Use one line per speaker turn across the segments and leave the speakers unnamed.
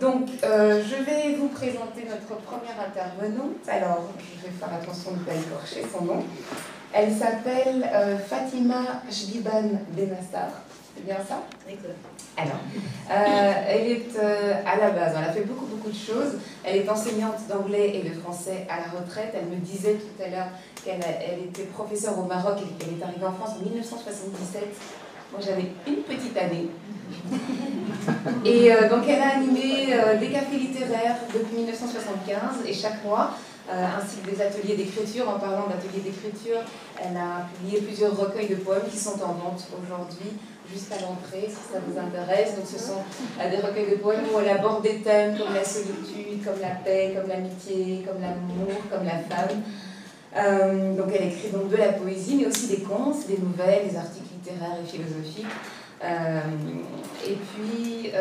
Donc, je vais vous présenter notre première intervenante. Alors, je vais faire attention de ne pas écorcher son nom. Elle s'appelle Fatima Jdiban Benassar. C'est bien ça?
Exact.
Alors, elle est à la base, elle a fait beaucoup de choses. Elle est enseignante d'anglais et de français à la retraite. Elle me disait tout à l'heure qu'elle était professeure au Maroc et qu'elle est arrivée en France en 1977. Moi, j'avais une petite année. Et donc, elle a animé des cafés littéraires depuis 1975 et chaque mois, ainsi que des ateliers d'écriture. En parlant d'ateliers d'écriture, elle a publié plusieurs recueils de poèmes qui sont en vente aujourd'hui, juste à l'entrée, si ça vous intéresse. Donc, ce sont des recueils de poèmes où elle aborde des thèmes comme la solitude, comme la paix, comme l'amitié, comme l'amour, comme la femme. Donc, elle écrit donc de la poésie, mais aussi des contes, des nouvelles, des articles littéraires et philosophiques. Et puis,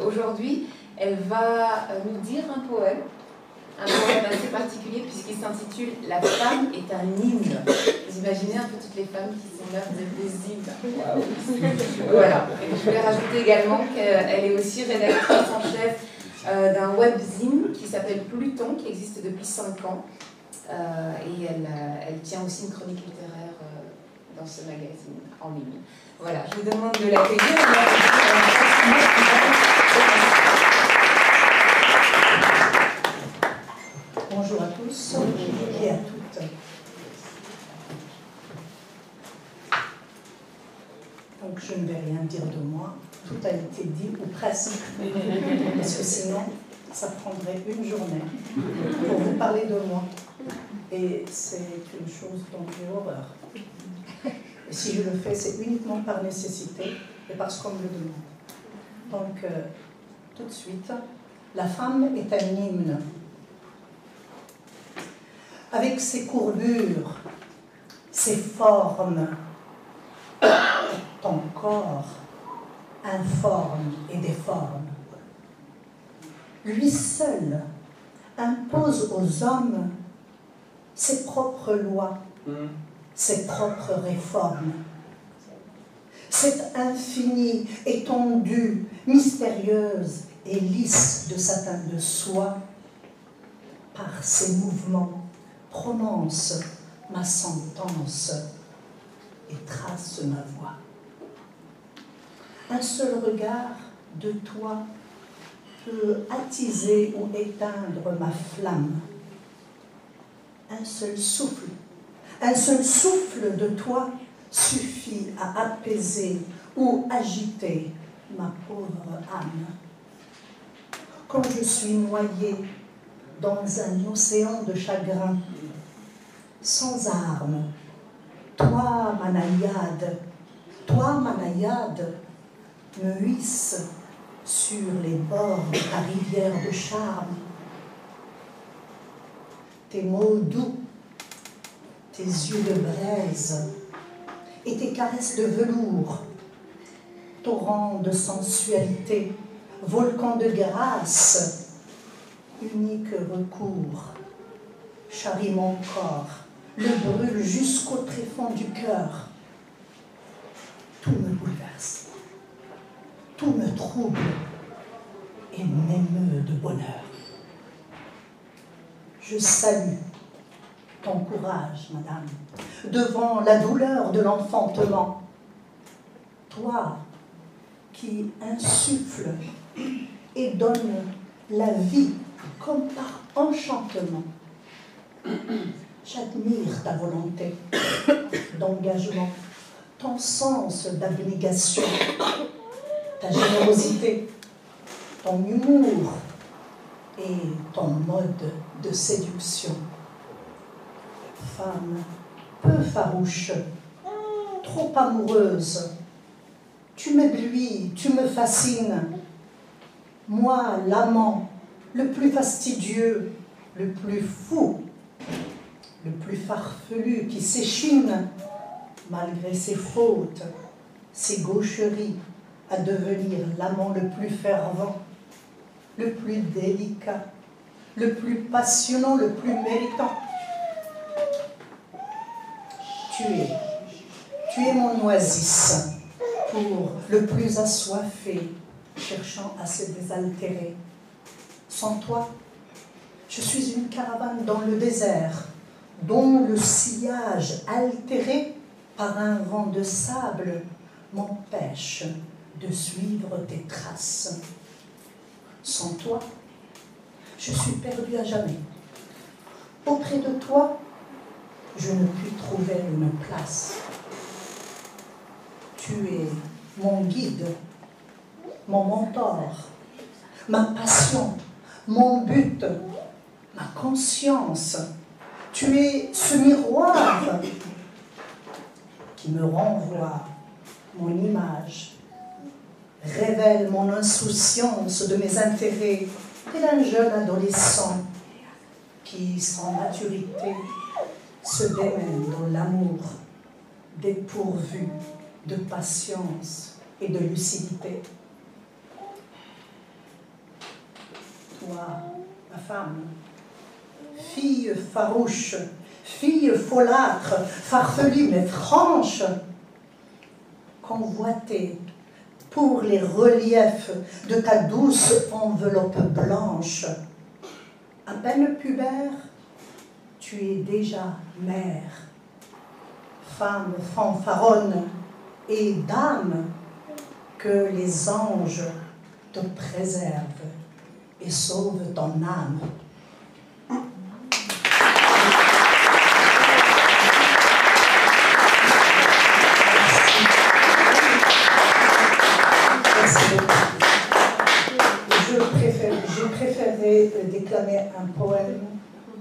aujourd'hui, elle va nous dire un poème assez particulier puisqu'il s'intitule « La femme est un hymne ». Vous imaginez un peu toutes les femmes qui sont là, vous êtes des hymnes. Wow. Voilà. Et je voulais rajouter également qu'elle est aussi rédactrice en chef d'un webzine qui s'appelle Pluton, qui existe depuis 5 ans. Et elle tient aussi une chronique littéraire dans ce magazine en ligne. Voilà, je vous demande de l'accueillir.
Bonjour à tous et à toutes. Donc je ne vais rien dire de moi, tout a été dit ou presque, parce que sinon ça prendrait une journée pour vous parler de moi. Et c'est une chose dont j'ai horreur. Et si je le fais, c'est uniquement par nécessité et parce qu'on me le demande. Donc, tout de suite, la femme est un hymne. Avec ses courbures, ses formes, ton corps informe et déforme. Lui seul impose aux hommes ses propres lois, ses propres réformes. Cette infinie étendue, mystérieuse et lisse de satin de soie, par ses mouvements, prononce ma sentence et trace ma voix. Un seul regard de toi peut attiser ou éteindre ma flamme. Un seul souffle de toi suffit à apaiser ou agiter ma pauvre âme. Quand je suis noyée dans un océan de chagrin, sans armes, toi, ma naïade, me hisse sur les bords de ta rivière de charme. Tes mots doux, tes yeux de braise et tes caresses de velours, torrent de sensualité, volcan de grâce, unique recours, charrie mon corps, le brûle jusqu'au tréfonds du cœur. Tout me bouleverse, tout me trouble et m'émeut de bonheur. Je salue ton courage, madame, devant la douleur de l'enfantement. Toi qui insuffles et donnes la vie comme par enchantement. J'admire ta volonté d'engagement, ton sens d'abnégation, ta générosité, ton humour et ton mode de séduction. Femme peu farouche, trop amoureuse, tu m'éblouis, tu me fascines. Moi, l'amant, le plus fastidieux, le plus fou, le plus farfelu qui s'échine, malgré ses fautes, ses gaucheries, à devenir l'amant le plus fervent, le plus délicat, le plus passionnant, le plus méritant. Tu es mon oasis, pour le plus assoiffé, cherchant à se désaltérer. Sans toi, je suis une caravane dans le désert, dont le sillage altéré par un vent de sable m'empêche de suivre tes traces. Sans toi, je suis perdue à jamais. Auprès de toi, je ne puis trouver une place. Tu es mon guide, mon mentor, ma passion, mon but, ma conscience. Tu es ce miroir qui me renvoie mon image, révèle mon insouciance de mes intérêts tel un jeune adolescent qui, sans maturité, se démène dans l'amour, dépourvu de patience et de lucidité. Toi, ma femme, fille farouche, fille folâtre, farfelue mais franche, convoitée pour les reliefs de ta douce enveloppe blanche. À peine pubère, tu es déjà mère, femme fanfaronne et dame, que les anges te préservent et sauvent ton âme. J'ai préféré déclamer un poème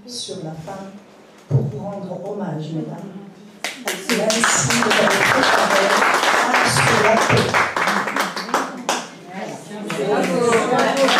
sur la femme pour rendre hommage, mesdames. Merci de votre préparé sur la paix.
Bravo.